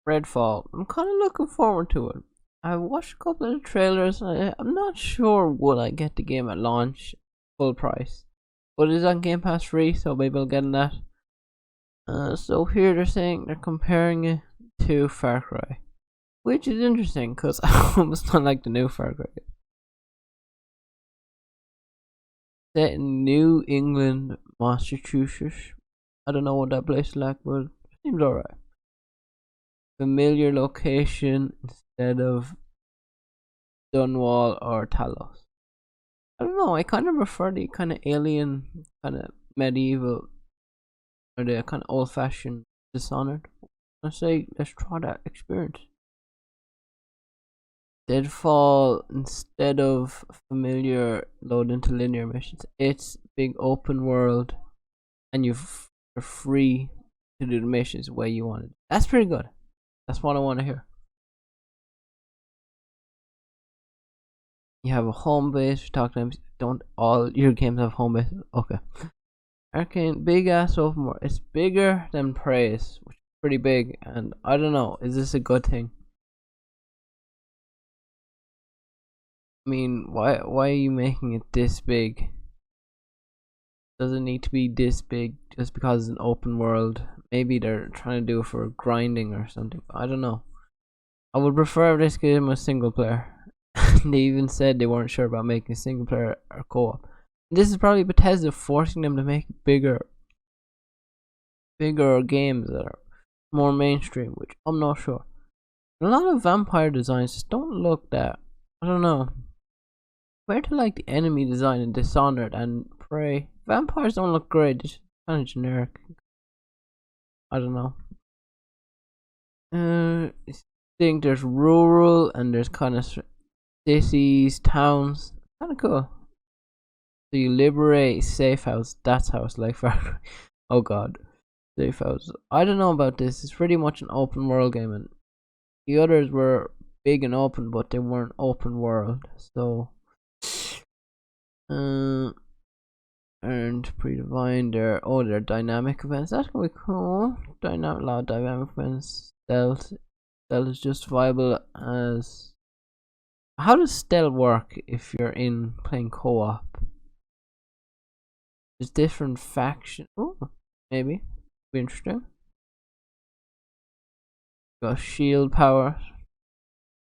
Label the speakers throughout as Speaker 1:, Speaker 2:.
Speaker 1: Redfall. I'm kind of looking forward to it. I watched a couple of the trailers. I'm not sure will I get the game at launch full price, but it's on Game Pass free, so maybe I'll get in that. So here they're saying they're comparing it to Far Cry, which is interesting because I almost don't like the new Far Cry. Set in New England, Massachusetts. I don't know what that place is like, but it seems alright. Familiar location instead of Dunwall or Talos. I don't know, I kind of prefer the kind of alien, kind of medieval, or the kind of old fashioned Dishonored. I say, let's try that experience. Deadfall, instead of familiar load into linear missions, it's big open world, and you're free to do the missions the way you want it. That's pretty good. That's what I want to hear. You have a home base. We talked to them. Don't all your games have home base? Okay. Arcane, big ass open world. It's bigger than Praise, which is pretty big. And I don't know, is this a good thing? I mean, why are you making it this big? Does it need to be this big just because it's an open world? Maybe they're trying to do it for grinding or something. I don't know. I would prefer this game was single player. They even said they weren't sure about making single player or co-op. This is probably Bethesda forcing them to make bigger games that are more mainstream, which I'm not sure. A lot of vampire designs just don't look that, I don't know. Compared to like the enemy design in Dishonored and Prey, vampires don't look great. It's kind of generic. I don't know. I think there's rural and there's kind of cities, towns. Kind of cool. So you liberate safe house. That's how it's like for. Oh god, safe house. I don't know about this. It's pretty much an open world game, and the others were big and open, but they weren't open world. So, earned predefined. They're dynamic events. That's gonna be cool. A lot of dynamic events. Stealth is justifiable as. How does stealth work if you're in playing co-op? There's different factions. Oh, maybe be interesting. Got shield power.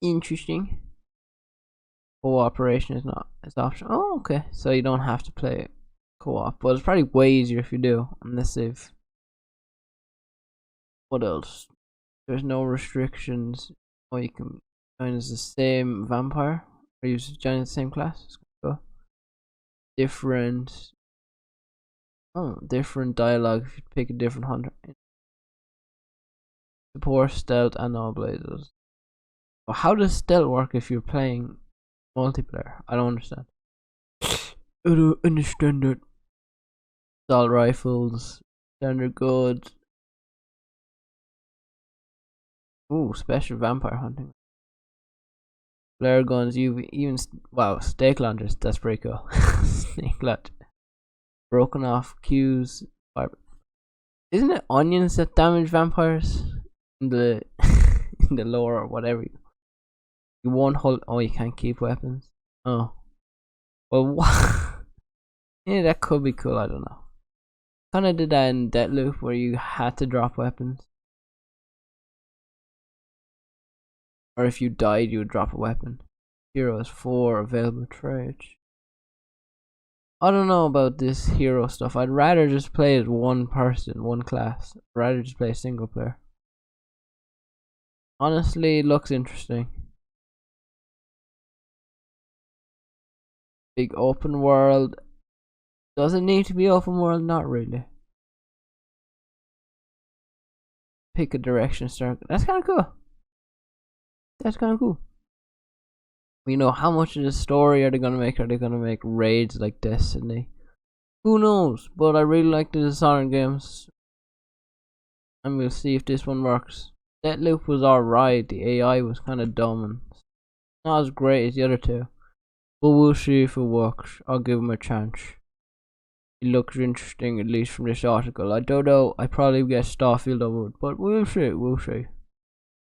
Speaker 1: Interesting. Cooperation is not as optional. Oh, okay. So you don't have to play co-op, but it's probably way easier if you do, unless they've. What else? There's no restrictions. Oh, you can join as the same vampire, or you join the same class. Cool. Different dialogue if you pick a different hunter. Support, stealth, and all blazes. But how does stealth work if you're playing multiplayer? I don't understand. I don't understand it. Assault rifles, standard goods. Ooh, special vampire hunting. Flare guns, even wow, stake launchers. That's pretty cool. Snake launcher. Broken off cues. Isn't it onions that damage vampires in the in the lore or whatever? You won't hold. Oh, you can't keep weapons. Oh, well, what? Yeah, that could be cool. I don't know. Kind of did that in Deathloop where you had to drop weapons, or if you died, you would drop a weapon. Heroes 4 available trades. I don't know about this hero stuff. I'd rather just play as one person, one class. I'd rather just play single player. Honestly, it looks interesting. Big open world. Does it need to be open world? Not really. Pick a direction, start. That's kind of cool. That's kind of cool. You know, how much of the story are they gonna make? Are they gonna make raids like Destiny? Who knows? But I really like the Dishonored games, and we'll see if this one works. Deathloop was alright. The AI was kind of dumb and not as great as the other two, but we'll see if it works. I'll give him a chance. It looks interesting, at least from this article. I don't know. I probably guess Starfield over it, but we'll see. We'll see.